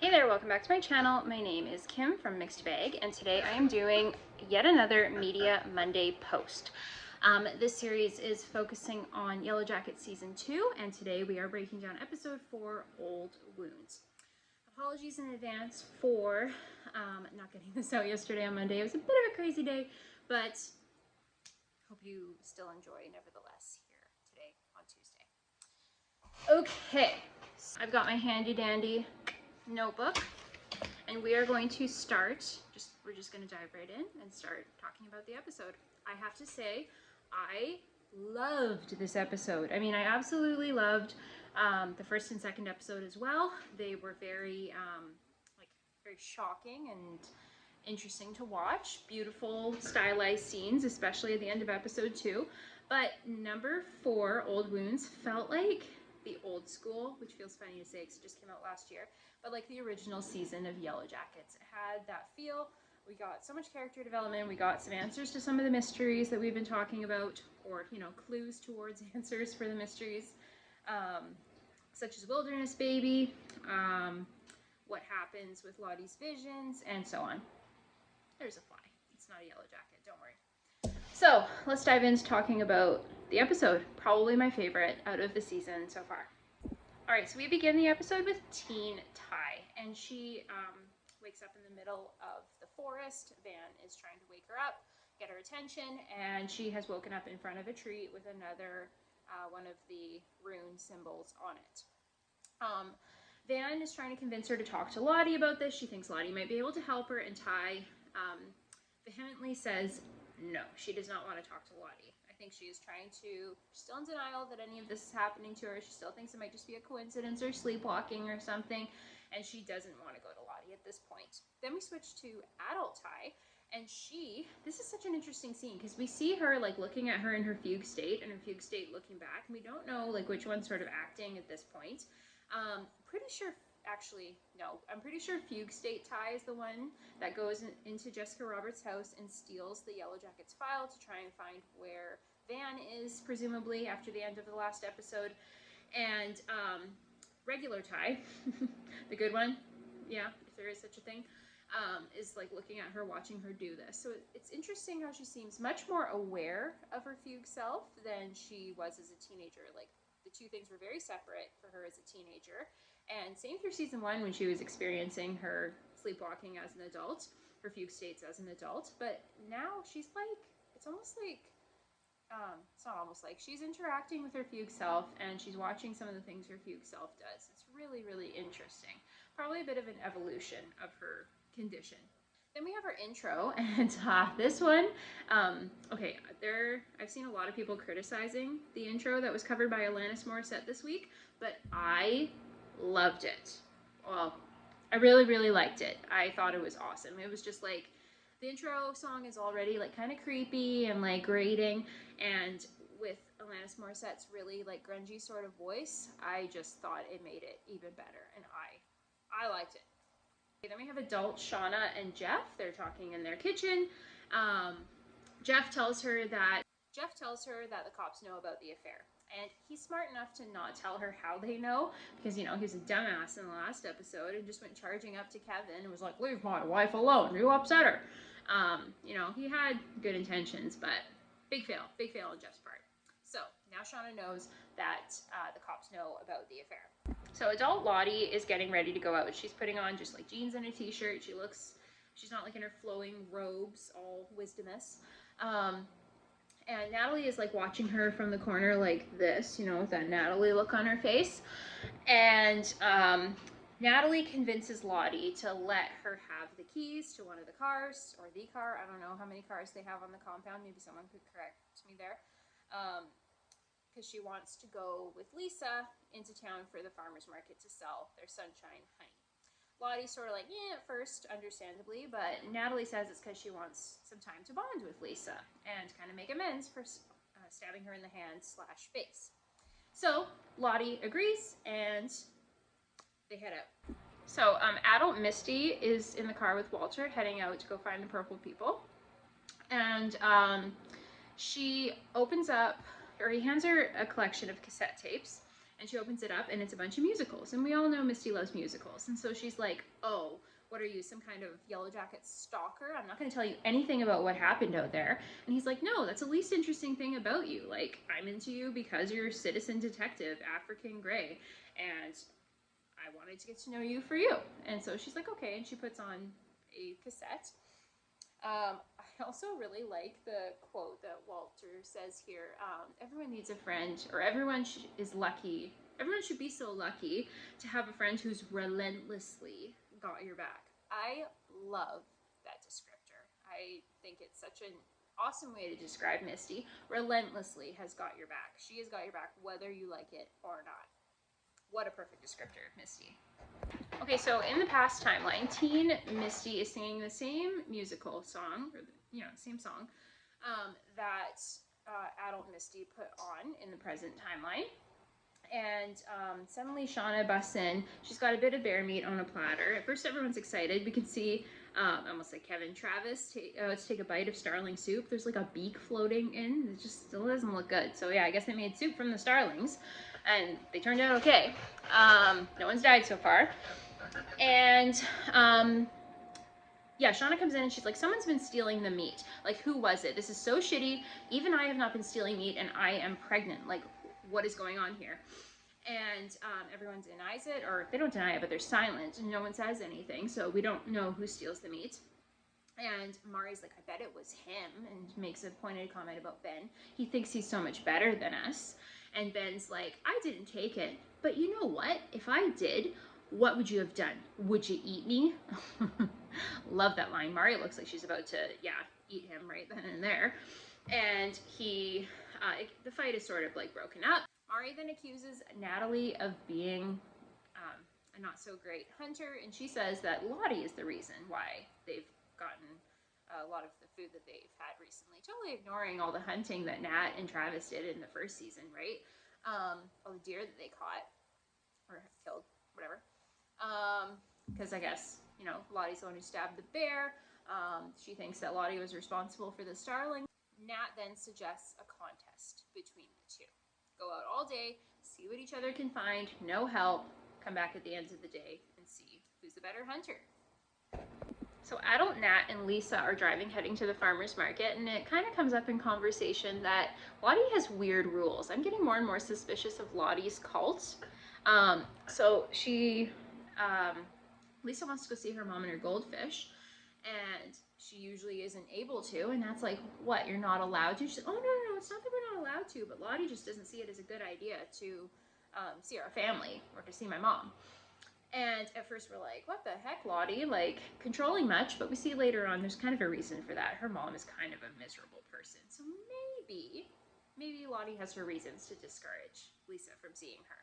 Hey there, welcome back to my channel. My name is Kim from Mixed Bag, and today I am doing yet another Media Monday post. This series is focusing on Yellowjackets Season 2, and today we are breaking down Episode 4, Old Wounds. Apologies in advance for not getting this out yesterday on Monday. It was a bit of a crazy day, but hope you still enjoy nevertheless here today on Tuesday. Okay, so I've got my handy dandy notebook, and we are going to start, we're just going to dive right in and start talking about the episode. I have to say, I loved this episode. I mean, I absolutely loved the first and second episode as well. They were very shocking and interesting to watch. Beautiful stylized scenes, especially at the end of episode 2. But number 4, Old Wounds, felt like the old school, which feels funny to say because it just came out last year, but like the original season of Yellowjackets. It had that feel. We got so much character development. We got some answers to some of the mysteries that we've been talking about, or, you know, clues towards answers for the mysteries, such as Wilderness Baby, what happens with Lottie's visions, and so on. There's a fly. It's not a yellow jacket, don't worry. So let's dive into talking about the episode. Probably my favorite out of the season so far. Alright, so we begin the episode with Teen Ty, and she wakes up in the middle of the forest. Van is trying to wake her up, get her attention, and she has woken up in front of a tree with another one of the rune symbols on it. Van is trying to convince her to talk to Lottie about this. She thinks Lottie might be able to help her, and Ty vehemently says no, she does not want to talk to Lottie. I think she is she's still in denial that any of this is happening to her. She still thinks it might just be a coincidence or sleepwalking or something, and she doesn't want to go to Lottie at this point. Then we switch to adult Ty, and this is such an interesting scene because we see her like looking at her in her fugue state and her fugue state looking back, and we don't know like which one's sort of acting at this point. Pretty sure, actually, no, I'm pretty sure fugue state Ty is the one that goes into Jessica Roberts' house and steals the Yellowjackets file to try and find where Van is, presumably, after the end of the last episode. And regular Ty, the good one, yeah, if there is such a thing, is like looking at her, watching her do this. So it's interesting how she seems much more aware of her fugue self than she was as a teenager. Like, the two things were very separate for her as a teenager. And same through season 1 when she was experiencing her sleepwalking as an adult, her fugue states as an adult. But now she's like, it's almost like, it's not almost like, she's interacting with her fugue self and she's watching some of the things her fugue self does. It's really, really interesting. Probably a bit of an evolution of her condition. Then we have our intro, and this one, okay, I've seen a lot of people criticizing the intro that was covered by Alanis Morissette this week, but I loved it. Well, I really, really liked it. I thought it was awesome. It was just like, the intro song is already like kind of creepy and like grating, and with Alanis Morissette's really like grungy sort of voice, I just thought it made it even better, and I liked it. Okay, then we have adult Shauna and Jeff. They're talking in their kitchen. Jeff tells her that the cops know about the affair. And he's smart enough to not tell her how they know, because, you know, he was a dumbass in the last episode and just went charging up to Kevin and was like, leave my wife alone, you upset her. You know, he had good intentions, but big fail on Jeff's part. So now Shauna knows that the cops know about the affair. So adult Lottie is getting ready to go out. She's putting on just like jeans and a t-shirt. She's not like in her flowing robes, all wisdomous. And Natalie is like watching her from the corner like this, you know, with that Natalie look on her face. And Natalie convinces Lottie to let her have the keys to one of the cars, or the car. I don't know how many cars they have on the compound. Maybe someone could correct me there. Because she wants to go with Lisa into town for the farmer's market to sell their sunshine honey. Lottie's sort of like, yeah, at first, understandably, but Natalie says it's because she wants some time to bond with Lisa and kind of make amends for stabbing her in the hand / face. So Lottie agrees, and they head out. So adult Misty is in the car with Walter, heading out to go find the purple people, and she opens up, or he hands her a collection of cassette tapes, And she opens it up and it's a bunch of musicals. And we all know Misty loves musicals. And so she's like, oh, what are you, some kind of Yellowjackets stalker? I'm not going to tell you anything about what happened out there. And he's like, no, that's the least interesting thing about you. Like, I'm into you because you're a citizen detective, African gray. And I wanted to get to know you for you. And so she's like, okay. And she puts on a cassette. I also really like the quote that Walter says here. Everyone needs a friend, or everyone is lucky. Everyone should be so lucky to have a friend who's relentlessly got your back. I love that descriptor. I think it's such an awesome way to describe Misty. Relentlessly has got your back. She has got your back whether you like it or not. What a perfect descriptor of Misty. Okay, so in the past timeline, teen Misty is singing the same musical song, or same song, that adult Misty put on in the present timeline. And suddenly Shauna busts in. She's got a bit of bear meat on a platter. At first everyone's excited. We can see, almost like Kevin Travis, take a bite of starling soup. There's like a beak floating in. It just still doesn't look good. So yeah, I guess they made soup from the starlings. And they turned out okay. No one's died so far. And yeah, Shauna comes in and she's like, someone's been stealing the meat. Like, who was it? This is so shitty. Even I have not been stealing meat and I am pregnant. Like, what is going on here? And everyone denies it, or they don't deny it, but they're silent and no one says anything. So we don't know who steals the meat. And Mari's like, I bet it was him, and makes a pointed comment about Ben. He thinks he's so much better than us. And Ben's like, I didn't take it, but you know what? If I did, what would you have done? Would you eat me? Love that line. Mari looks like she's about to, eat him right then and there. And the fight is sort of like broken up. Mari then accuses Natalie of being a not so great hunter, and she says that Lottie is the reason why they've gotten a lot of the food that they've had recently. Totally ignoring all the hunting that Nat and Travis did in the first season, right? All the deer that they caught or killed, whatever. Because I guess, Lottie's the one who stabbed the bear. She thinks that Lottie was responsible for the starling. Nat then suggests a contest between the two. Go out all day, see what each other can find, no help, come back at the end of the day and see who's the better hunter. So adult Nat and Lisa are driving, heading to the farmer's market, and it kind of comes up in conversation that Lottie has weird rules. I'm getting more and more suspicious of Lottie's cult. Lisa wants to go see her mom and her goldfish, and she usually isn't able to, and Nat's like, what, you're not allowed to? She's like, oh, no, it's not that we're not allowed to, but Lottie just doesn't see it as a good idea to see our family or to see my mom. And at first we're like, what the heck, Lottie? Like, controlling much, but we see later on there's kind of a reason for that. Her mom is kind of a miserable person. So maybe Lottie has her reasons to discourage Lisa from seeing her.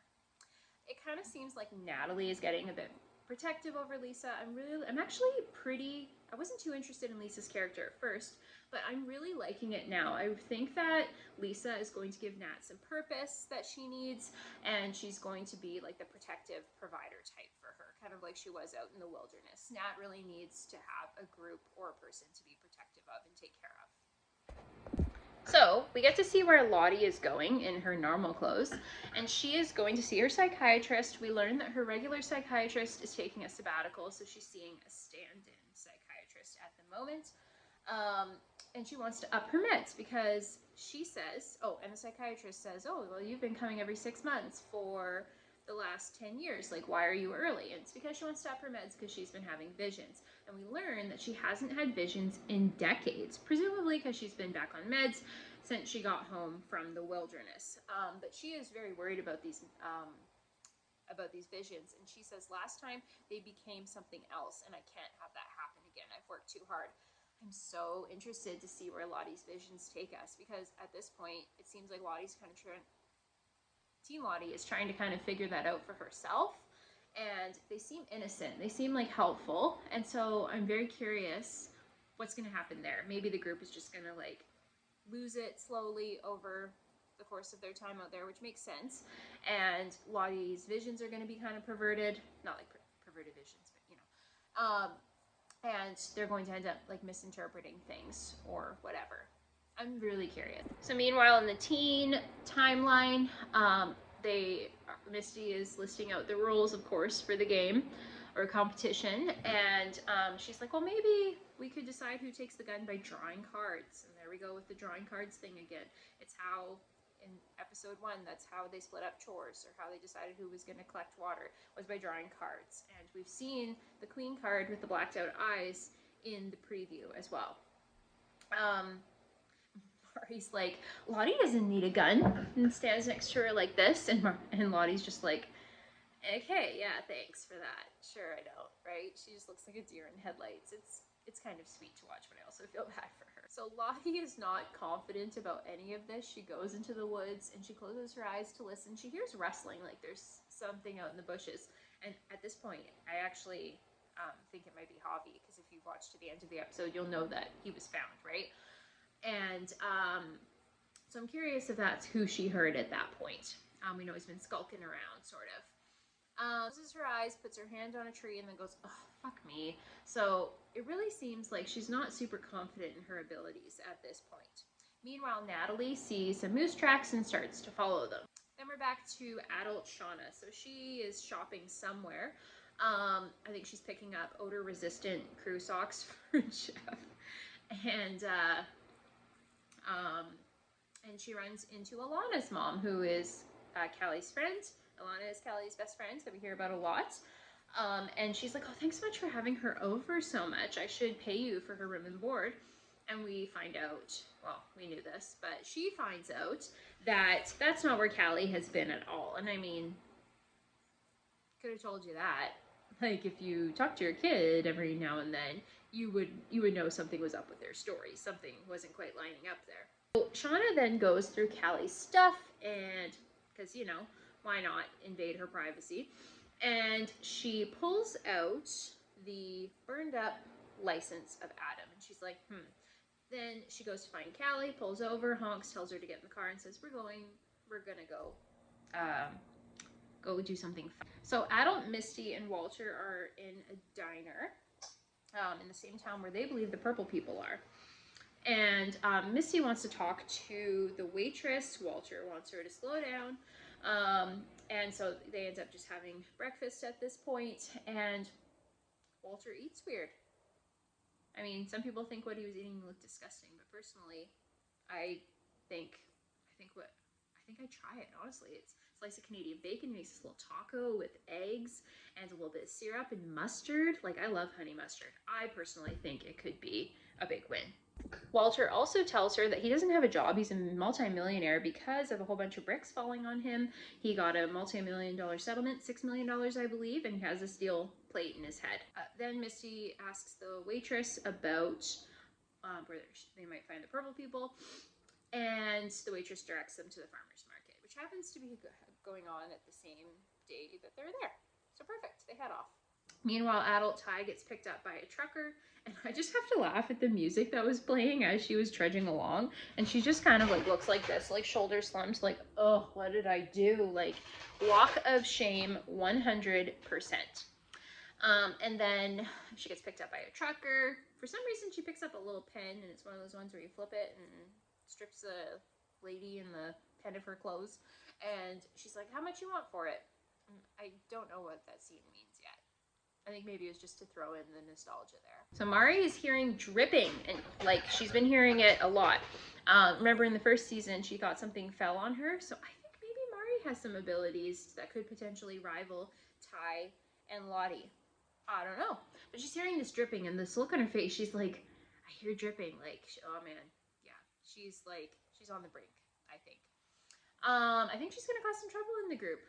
It kind of seems like Natalie is getting a bit protective over Lisa. I wasn't too interested in Lisa's character at first, but I'm really liking it now. I think that Lisa is going to give Nat some purpose that she needs, and she's going to be like the protective provider type for her, kind of like she was out in the wilderness. Nat really needs to have a group or a person to be protective of and take care of. So we get to see where Lottie is going in her normal clothes, and she is going to see her psychiatrist. We learn that her regular psychiatrist is taking a sabbatical, so she's seeing a stand-in psychiatrist at the moment. And she wants to up her meds because she says, and the psychiatrist says, oh, well, you've been coming every 6 months for the last 10 years. Like, why are you early? And it's because she wants to up her meds because she's been having visions. And we learn that she hasn't had visions in decades, presumably because she's been back on meds since she got home from the wilderness. But she is very worried about these visions. And she says, last time they became something else, and I can't have that happen again. I've worked too hard. I'm so interested to see where Lottie's visions take us, because at this point, it seems like Teen Lottie is trying to kind of figure that out for herself, and they seem innocent. They seem like helpful, and so I'm very curious what's going to happen there. Maybe the group is just going to like lose it slowly over the course of their time out there, which makes sense, and Lottie's visions are going to be kind of perverted, not like perverted visions, but and they're going to end up like misinterpreting things or whatever. I'm really curious. So meanwhile, in the teen timeline, Misty is listing out the rules, of course, for the game or competition, and she's like, well, maybe we could decide who takes the gun by drawing cards. And there we go with the drawing cards thing again. It's how in episode 1, that's how they split up chores, or how they decided who was going to collect water, was by drawing cards. And we've seen the queen card with the blacked out eyes in the preview as well. Marty's like, Lottie doesn't need a gun, and stands next to her like this, and Lottie's just like, okay, yeah, thanks for that. Sure, I don't, right? She just looks like a deer in headlights. It's kind of sweet to watch, but I also feel bad for her. So Lottie is not confident about any of this. She goes into the woods and she closes her eyes to listen. She hears rustling, like there's something out in the bushes. And at this point, I actually think it might be Javi, because if you watch to the end of the episode, you'll know that he was found, right? And so I'm curious if that's who she heard at that point. We know he's been skulking around, sort of. Closes her eyes, puts her hand on a tree, and then goes, oh, fuck me. So it really seems like she's not super confident in her abilities at this point. Meanwhile, Natalie sees some moose tracks and starts to follow them. Then we're back to adult Shauna. So she is shopping somewhere. I think she's picking up odor-resistant crew socks for Jeff. And she runs into Alana's mom, who is Callie's friend. Alana is Callie's best friend that we hear about a lot. And she's like, oh, thanks so much for having her over so much. I should pay you for her room and board. And we find out, well, we knew this, but she finds out that that's not where Callie has been at all. And I mean, could have told you that. Like, if you talk to your kid every now and then, you would know something was up with their story. Something wasn't quite lining up there. So Shauna then goes through Callie's stuff, and because, you know, why not invade her privacy? And she pulls out the burned up license of Adam, and she's like, Then she goes to find Callie, pulls over, honks, tells her to get in the car, and says, we're gonna go do something fun. So adult Misty and Walter are in a diner in the same town where they believe the purple people are. And Misty wants to talk to the waitress. Walter wants her to slow down. And so they end up just having breakfast at this point, and Walter eats weird. I mean, some people think what he was eating looked disgusting, but personally, I think I'd try it, honestly. It's a slice of Canadian bacon, he makes this little taco with eggs and a little bit of syrup and mustard. Like, I love honey mustard. I personally think it could be a big win. Walter also tells her that he doesn't have a job. He's a multi-millionaire because of a whole bunch of bricks falling on him. He got a multi-million-dollar settlement, $6 million, I believe, and he has a steel plate in his head. Then Misty asks the waitress about where they might find the purple people, and the waitress directs them to the farmer's market, which happens to be going on at the same day that they're there. So perfect, they head off. Meanwhile, adult Ty gets picked up by a trucker, and I just have to laugh at the music that was playing as she was trudging along, and she just kind of like looks like this, like shoulder slumped, like, oh, what did I do? Like, walk of shame 100%. And then she gets picked up by a trucker. For some reason, she picks up a little pen, and it's one of those ones where you flip it and strips the lady in the pen of her clothes, and she's like, how much you want for it? I don't know what that scene means yet. I think maybe it was just to throw in the nostalgia there. So Mari is hearing dripping, and like she's been hearing it a lot. Remember in the first season, she thought something fell on her. So I think maybe Mari has some abilities that could potentially rival Ty and Lottie. I don't know. But she's hearing this dripping, and this look on her face, she's like, I hear dripping. Like, oh man, yeah. She's on the brink, I think. I think she's going to cause some trouble in the group.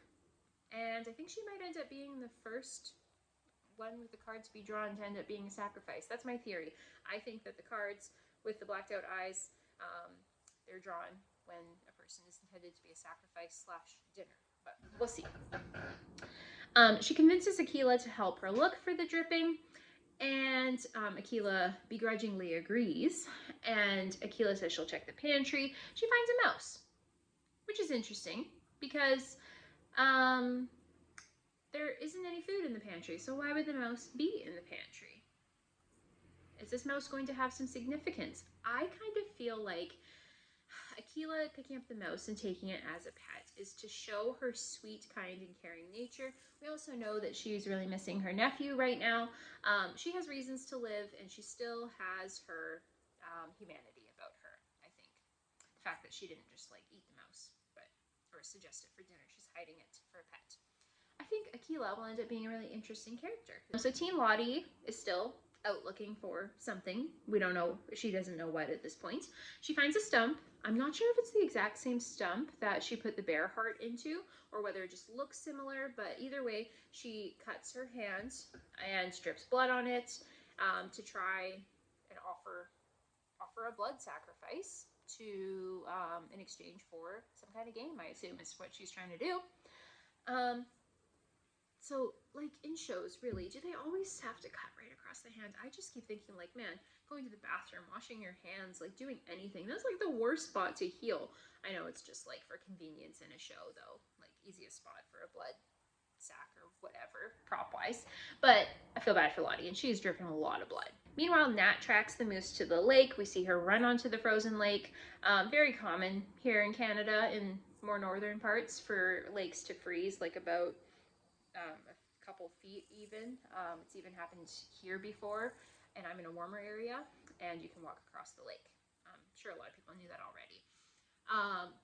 And I think she might end up being the first one with the cards be drawn to end up being a sacrifice. That's my theory. I think that the cards with the blacked out eyes, they're drawn when a person is intended to be a sacrifice / dinner, but we'll see. She convinces Akilah to help her look for the dripping, and Akilah begrudgingly agrees, and Akilah says she'll check the pantry. She finds a mouse, which is interesting because there isn't any food in the pantry, so why would the mouse be in the pantry? Is this mouse going to have some significance? I kind of feel like Akila picking up the mouse and taking it as a pet is to show her sweet, kind, and caring nature. We also know that she's really missing her nephew right now. She has reasons to live, and she still has her humanity about her, I think. The fact that she didn't just like eat the mouse, or suggest it for dinner. She's hiding it for a pet. I think Akila will end up being a really interesting character. So Teen Lottie is still out looking for something. We don't know, she doesn't know what at this point. She finds a stump. I'm not sure if it's the exact same stump that she put the bear heart into, or whether it just looks similar, but either way, she cuts her hand and drips blood on it to try and offer a blood sacrifice to in exchange for some kind of game, I assume is what she's trying to do. So, like in shows, really, do they always have to cut right across the hand? I just keep thinking, like, man, going to the bathroom, washing your hands, like doing anything, that's like the worst spot to heal. I know it's just like for convenience in a show, though, like easiest spot for a blood sack or whatever, prop-wise. But I feel bad for Lottie, and she's dripping a lot of blood. Meanwhile, Nat tracks the moose to the lake. We see her run onto the frozen lake. Very common here in Canada, in more northern parts, for lakes to freeze, like about a couple feet even. It's even happened here before, and I'm in a warmer area, and you can walk across the lake. I'm sure a lot of people knew that already.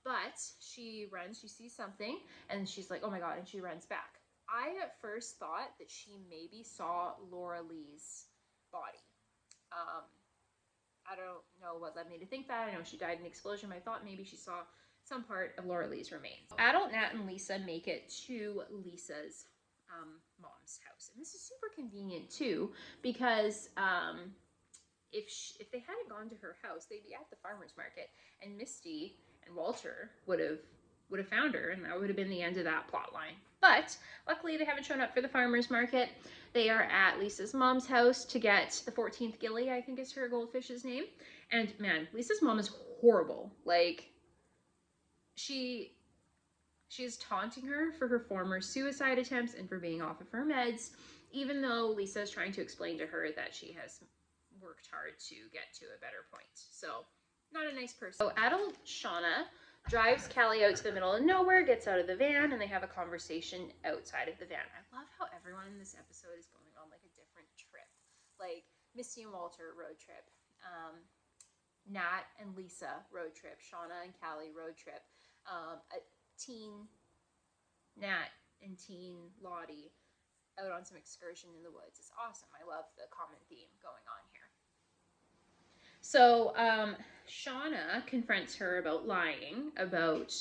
But she runs, she sees something, and she's like, oh my god, and she runs back. I at first thought that she maybe saw Laura Lee's body. I don't know what led me to think that. I know she died in an explosion, but I thought maybe she saw some part of Laura Lee's remains. Adult Nat and Lisa make it to Lisa's mom's house, and this is super convenient too, because if they hadn't gone to her house, they'd be at the farmer's market, and Misty and Walter would have found her, and that would have been the end of that plot line. But luckily they haven't shown up for the farmer's market. They are at Lisa's mom's house to get the 14th Gilly, I think is her goldfish's name. And man, Lisa's mom is horrible. Like, she's taunting her for her former suicide attempts and for being off of her meds, even though Lisa is trying to explain to her that she has worked hard to get to a better point. So, not a nice person. So, adult Shauna drives Callie out to the middle of nowhere, gets out of the van, and they have a conversation outside of the van. I love how everyone in this episode is going on like a different trip. Like, Misty and Walter road trip, Nat and Lisa road trip, Shauna and Callie road trip, teen Nat and teen Lottie out on some excursion in the woods. It's awesome. I love the common theme going on here. So Shauna confronts her about lying about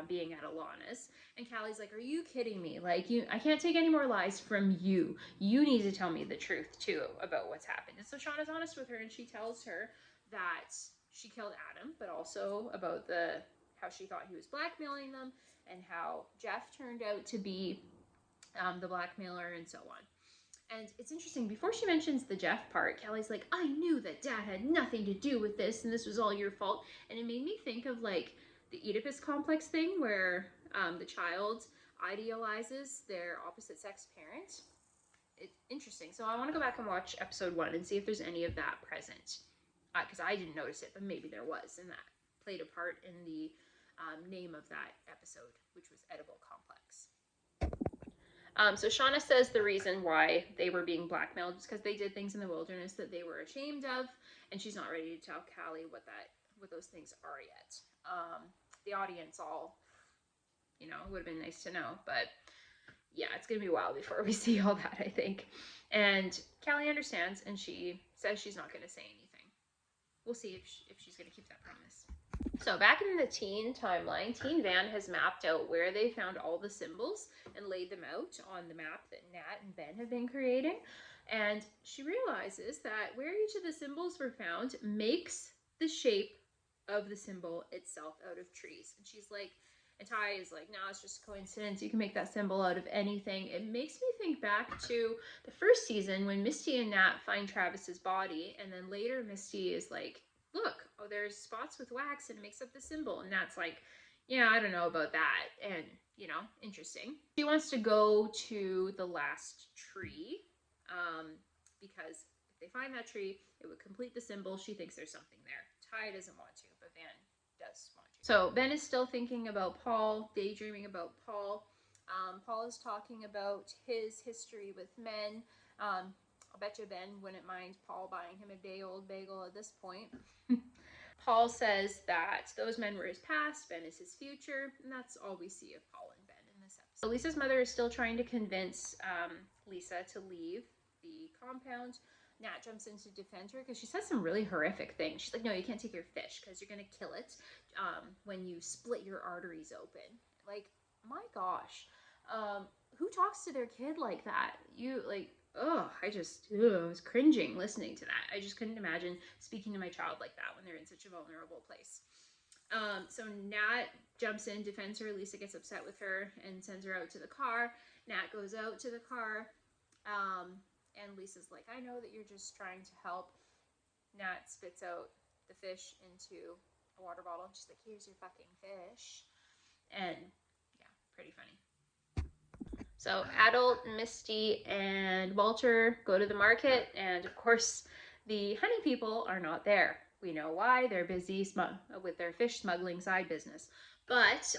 being at Alana's, and Callie's like, are you kidding me? Like, I can't take any more lies from you. You need to tell me the truth too about what's happened. And so Shauna's honest with her, and she tells her that she killed Adam, but also about how she thought he was blackmailing them, and how Jeff turned out to be the blackmailer, and so on. And it's interesting, before she mentions the Jeff part, Callie's like, I knew that Dad had nothing to do with this, and this was all your fault. And it made me think of like the Oedipus complex thing, where the child idealizes their opposite sex parent. It's interesting. So I want to go back and watch episode 1 and see if there's any of that present. Because I didn't notice it, but maybe there was, and that played a part in the name of that episode, which was Edible Complex. So Shauna says the reason why they were being blackmailed is because they did things in the wilderness that they were ashamed of, and she's not ready to tell Callie what those things are yet. The audience all, it would have been nice to know, but yeah, it's gonna be a while before we see all that, I think. And Callie understands, and she says she's not gonna say anything. We'll see if she's gonna keep that promise. So back in the teen timeline, Teen Van has mapped out where they found all the symbols and laid them out on the map that Nat and Ben have been creating. And she realizes that where each of the symbols were found makes the shape of the symbol itself out of trees. And she's like, and Ty is like, no, it's just coincidence. You can make that symbol out of anything. It makes me think back to the first season when Misty and Nat find Travis's body, and then later Misty is like, look, oh, there's spots with wax and it makes up the symbol. And Nat's like, yeah, I don't know about that. And, interesting. She wants to go to the last tree because if they find that tree, it would complete the symbol. She thinks there's something there. Ty doesn't want to, but Van does want to. So Ben is still thinking about Paul, daydreaming about Paul. Paul is talking about his history with men. I bet you Ben wouldn't mind Paul buying him a day-old bagel at this point. Paul says that those men were his past, Ben is his future, and that's all we see of Paul and Ben in this episode. So Lisa's mother is still trying to convince Lisa to leave the compound. Nat jumps in to defend her because she says some really horrific things. She's like, no, you can't take your fish because you're going to kill it when you split your arteries open. Like, my gosh. Who talks to their kid like that? I was cringing listening to that. I just couldn't imagine speaking to my child like that when they're in such a vulnerable place. So Nat jumps in, defends her. Lisa gets upset with her and sends her out to the car. Nat goes out to the car. And Lisa's like, I know that you're just trying to help. Nat spits out the fish into a water bottle. She's like, here's your fucking fish. And yeah, pretty funny. So Adult, Misty, and Walter go to the market, and of course the honey people are not there. We know why. They're busy with their fish smuggling side business. But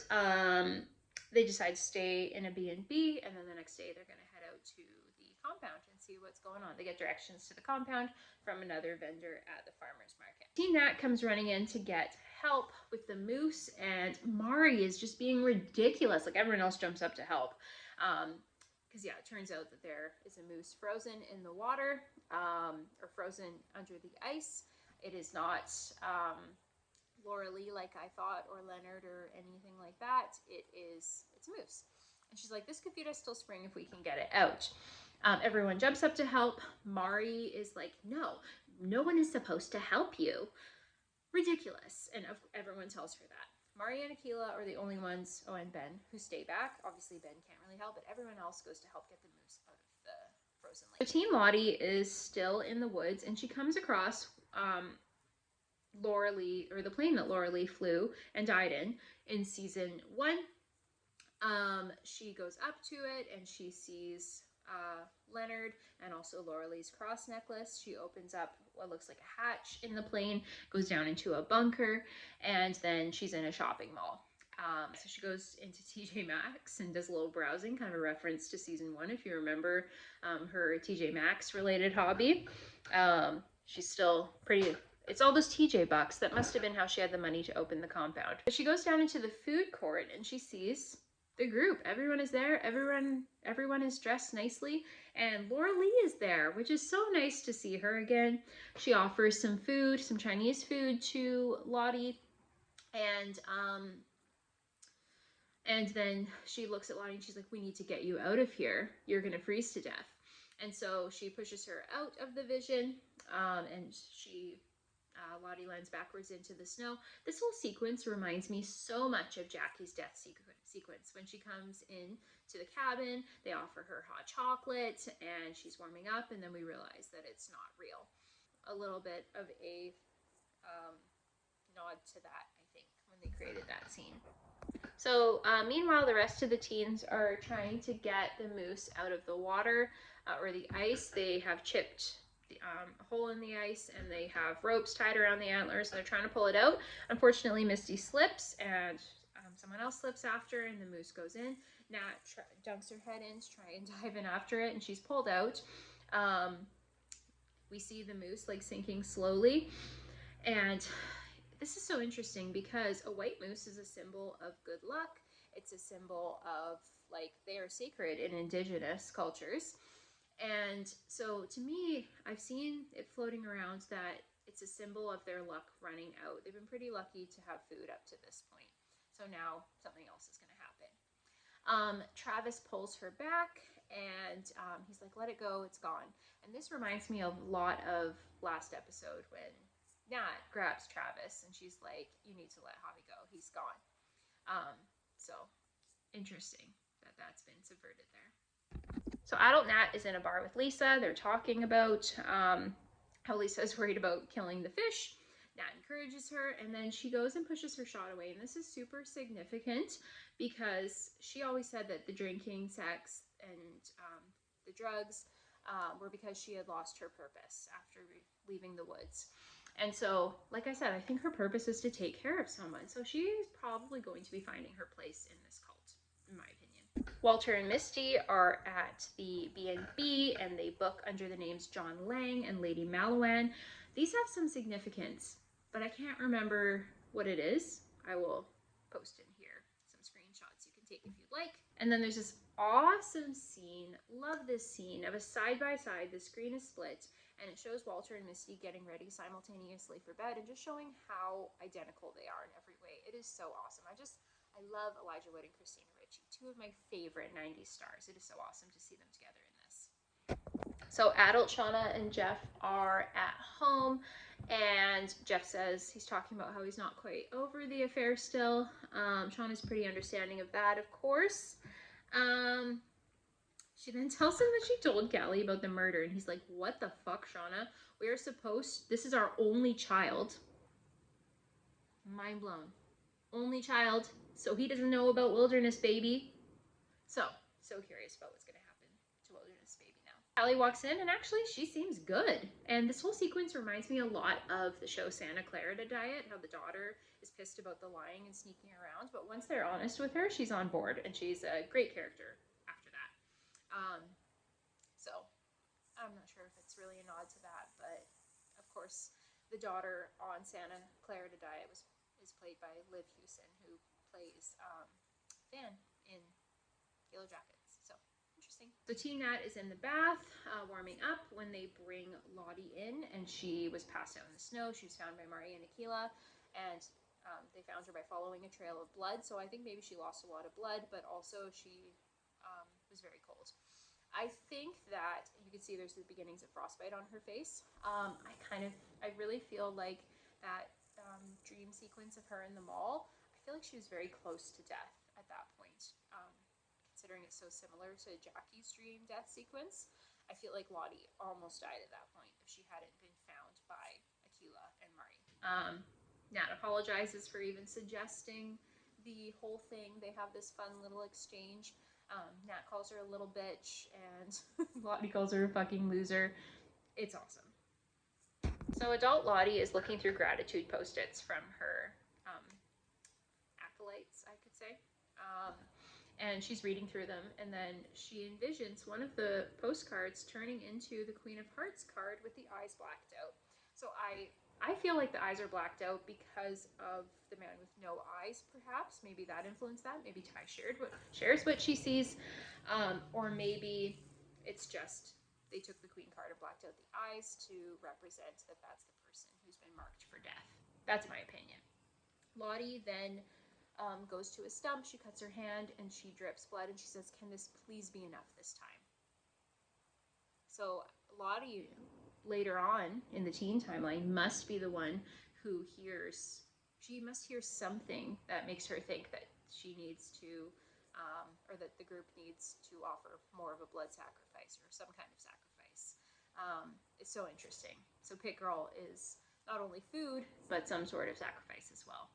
they decide to stay in a B&B, and then the next day they're going to head out to the compound and see what's going on. They get directions to the compound from another vendor at the farmer's market. Teen Nat comes running in to get help with the moose, and Mari is just being ridiculous. Like, everyone else jumps up to help. Because yeah, it turns out that there is a moose frozen in the water, or frozen under the ice. It is not Laura Lee like I thought, or Leonard, or anything like that. It's a moose. And she's like, this could feed us till spring if we can get it out. Everyone jumps up to help. Mari is like, no one is supposed to help you. Ridiculous. And everyone tells her that. Mari and Akila are the only ones, and Ben, who stay back. Obviously, Ben can't really help, but everyone else goes to help get the moose out of the frozen lake. So Teen Lottie is still in the woods, and she comes across Laura Lee, or the plane that Laura Lee flew and died in season 1. She goes up to it, and she sees Leonard and also Laura Lee's cross necklace. She opens up what looks like a hatch in the plane, goes down into a bunker, and then she's in a shopping mall. So she goes into TJ Maxx and does a little browsing, kind of a reference to season 1, if you remember her TJ Maxx related hobby. She's still pretty... It's all those TJ bucks. That must have been how she had the money to open the compound. But she goes down into the food court, and she sees the group. Everyone is there. Everyone is dressed nicely, and Laura Lee is there, which is so nice to see her again. She offers some food, some Chinese food to Lottie, and then she looks at Lottie and she's like, we need to get you out of here. You're gonna freeze to death. And so she pushes her out of the vision, and Lottie lands backwards into the snow. This whole sequence reminds me so much of Jackie's death sequence. When she comes in to the cabin, they offer her hot chocolate, and she's warming up, and then we realize that it's not real. A little bit of a nod to that, I think, when they created that scene. So meanwhile, the rest of the teens are trying to get the moose out of the water or the ice. They have chipped a hole in the ice, and they have ropes tied around the antlers, and they're trying to pull it out. Unfortunately, Misty slips, and someone else slips after, and the moose goes in. Nat dunks her head in to try and dive in after it, and she's pulled out. We see the moose like sinking slowly, and this is so interesting because a white moose is a symbol of good luck. It's a symbol of, like, they are sacred in indigenous cultures. And so to me, I've seen it floating around that it's a symbol of their luck running out. They've been pretty lucky to have food up to this point. So now something else is going to happen. Travis pulls her back, and he's like, let it go, it's gone. And this reminds me a lot of last episode when Nat grabs Travis, and she's like, you need to let Javi go, he's gone. So interesting that that's been subverted there. So Adult Nat is in a bar with Lisa. They're talking about how Lisa is worried about killing the fish. Nat encourages her, and then she goes and pushes her shot away. And this is super significant because she always said that the drinking, sex, and the drugs were because she had lost her purpose after leaving the woods. And so, like I said, I think her purpose is to take care of someone. So she is probably going to be finding her place in this cult, in my opinion. Walter and Misty are at the B&B and they book under the names John Lang and Lady Malouin. These have some significance, but I can't remember what it is. I will post in here some screenshots you can take if you'd like. And then there's this awesome scene, love this scene, of a side-by-side, the screen is split, and it shows Walter and Misty getting ready simultaneously for bed and just showing how identical they are in every way. It is so awesome. I love Elijah Wood and Christina Ricci, two of my favorite 90s stars. It is so awesome to see them together in this. So adult Shauna and Jeff are at home, and Jeff says he's talking about how he's not quite over the affair still. Shauna's pretty understanding of that, of course. She then tells him that she told Callie about the murder, and he's like, what the fuck, Shauna? This is our only child. Mind blown. Only child, so he doesn't know about Wilderness Baby. So curious about what's going to happen to Wilderness Baby now. Callie walks in, and actually she seems good. And this whole sequence reminds me a lot of the show Santa Clarita Diet, how the daughter is pissed about the lying and sneaking around, but once they're honest with her, she's on board, and she's a great character after that. So I'm not sure if it's really a nod to that, but of course the daughter on Santa Clarita Diet is played by Liv Hewson, who plays Van in Yellowjackets. So interesting. So Teen Nat is in the bath warming up when they bring Lottie in, and she was passed out in the snow. She was found by Mari and Akila, and they found her by following a trail of blood. So I think maybe she lost a lot of blood, but also she was very cold. I think that you can see there's the beginnings of frostbite on her face. I really feel like that dream sequence of her in the mall, I feel like she was very close to death at that point. Considering it's so similar to Jackie's dream death sequence, I feel like Lottie almost died at that point if she hadn't been found by Akila and Mari. Nat apologizes for even suggesting the whole thing. They have this fun little exchange. Nat calls her a little bitch, and Lottie calls her a fucking loser. It's awesome. So adult Lottie is looking through gratitude post-its from her acolytes, I could say. And she's reading through them, and then she envisions one of the postcards turning into the Queen of Hearts card with the eyes blacked out. So I feel like the eyes are blacked out because of the man with no eyes, perhaps. Maybe that influenced that. Maybe Ty shares what she sees. Or maybe it's just they took the queen card and blacked out the eyes to represent that that's the person who's been marked for death. That's my opinion. Lottie then goes to a stump. She cuts her hand and she drips blood, and she says, "Can this please be enough this time?" So Lottie, later on in the teen timeline, must be the one who she must hear something that makes her think that she needs to, or that the group needs to offer more of a blood sacrifice or some kind of sacrifice. It's so interesting. So Pit Girl is not only food, but some sort of sacrifice as well.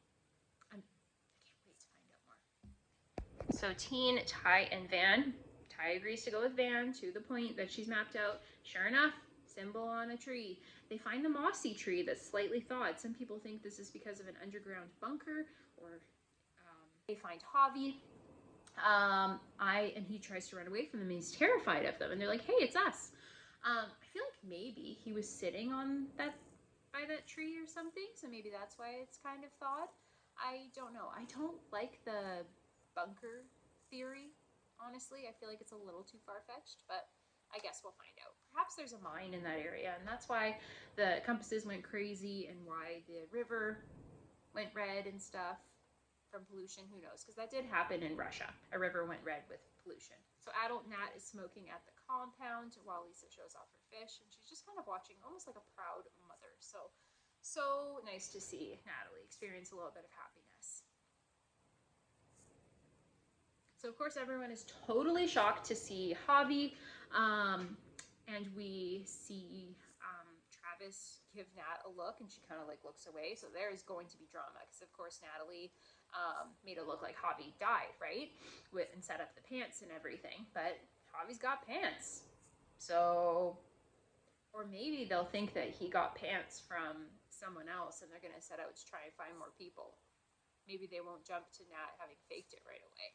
I can't wait to find out more. So Teen, Ty, and Van. Ty agrees to go with Van to the point that she's mapped out. Sure enough, symbol on a tree. They find the mossy tree that's slightly thawed. Some people think this is because of an underground bunker, or they find Javi. And he tries to run away from them, and he's terrified of them. And they're like, "Hey, it's us." I feel like maybe he was sitting on by that tree or something, so maybe that's why it's kind of thawed. I don't know. I don't like the bunker theory, honestly. I feel like it's a little too far-fetched, but I guess we'll find out. Perhaps there's a mine in that area, and that's why the compasses went crazy and why the river went red and stuff from pollution. Who knows? Because that did happen in Russia. A river went red with pollution. So adult Nat is smoking at the compound while Lisa shows off her fish, and she's just kind of watching, almost like a proud mother. So nice to see Natalie experience a little bit of happiness. So of course everyone is totally shocked to see Javi, and we see Travis give Nat a look, and she kind of like looks away. So there is going to be drama, because of course Natalie made it look like Javi died, right? And set up the pants and everything, but Javi's got pants. So Or maybe they'll think that he got pants from someone else and they're going to set out to try and find more people. Maybe they won't jump to Nat having faked it right away.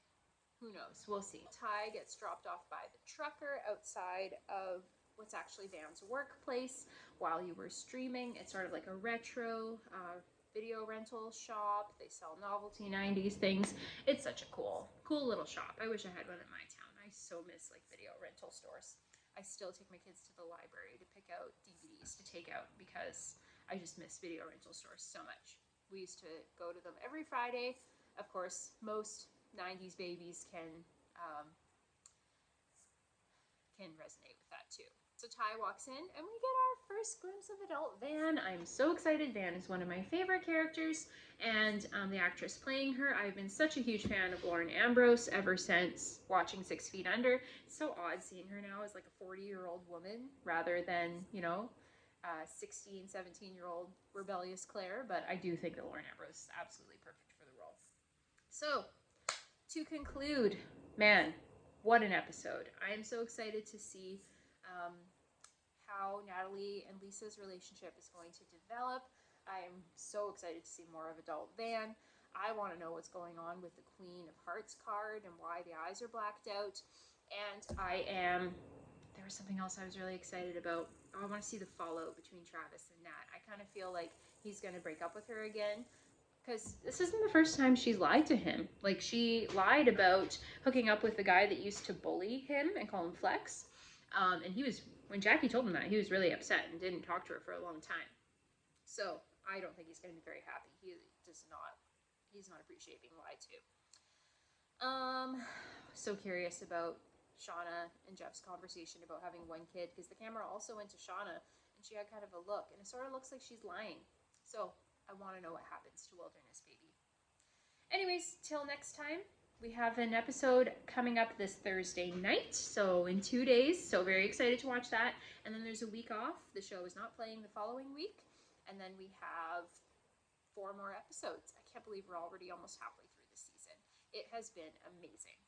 Who knows? We'll see. Ty gets dropped off by the trucker outside of what's actually Van's workplace while you were streaming. It's sort of like a retro video rental shop. They sell novelty 90s things. It's such a cool little shop. I wish I had one in my town. I so miss like video rental stores. I still take my kids to the library to pick out DVDs to take out because I just miss video rental stores so much. We used to go to them every Friday. Of course, most 90s babies can resonate with that too. So Ty walks in and we get our first glimpse of adult Van. I'm so excited. Van is one of my favorite characters, and the actress playing her, I've been such a huge fan of Lauren Ambrose ever since watching 6 Feet Under. It's so odd seeing her now as like a 40-year-old woman rather than, 16, 17-year-old rebellious Claire, but I do think that Lauren Ambrose is absolutely perfect for the role. So, to conclude, man, what an episode. I am so excited to see how Natalie and Lisa's relationship is going to develop. I am so excited to see more of adult Van. I want to know what's going on with the Queen of Hearts card and why the eyes are blacked out. And there was something else I was really excited about. I want to see the fallout between Travis and Nat. I kind of feel like he's going to break up with her again, because this isn't the first time she's lied to him. Like, she lied about hooking up with the guy that used to bully him and call him Flex. And when Jackie told him that, he was really upset and didn't talk to her for a long time. So I don't think he's going to be very happy. He's not appreciating being lied to. So curious about Shauna and Jeff's conversation about having one kid, because the camera also went to Shauna and she had kind of a look, and it sort of looks like she's lying. So I want to know what happens to Wilderness Baby. Anyways, till next time, we have an episode coming up this Thursday night, so in 2 days, so very excited to watch that. And then there's a week off. The show is not playing the following week. And then we have 4 more episodes. I can't believe we're already almost halfway through the season. It has been amazing.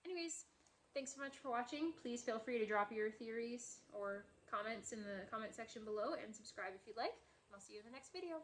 Anyways, thanks so much for watching. Please feel free to drop your theories or comments in the comment section below, and subscribe if you'd like. And I'll see you in the next video.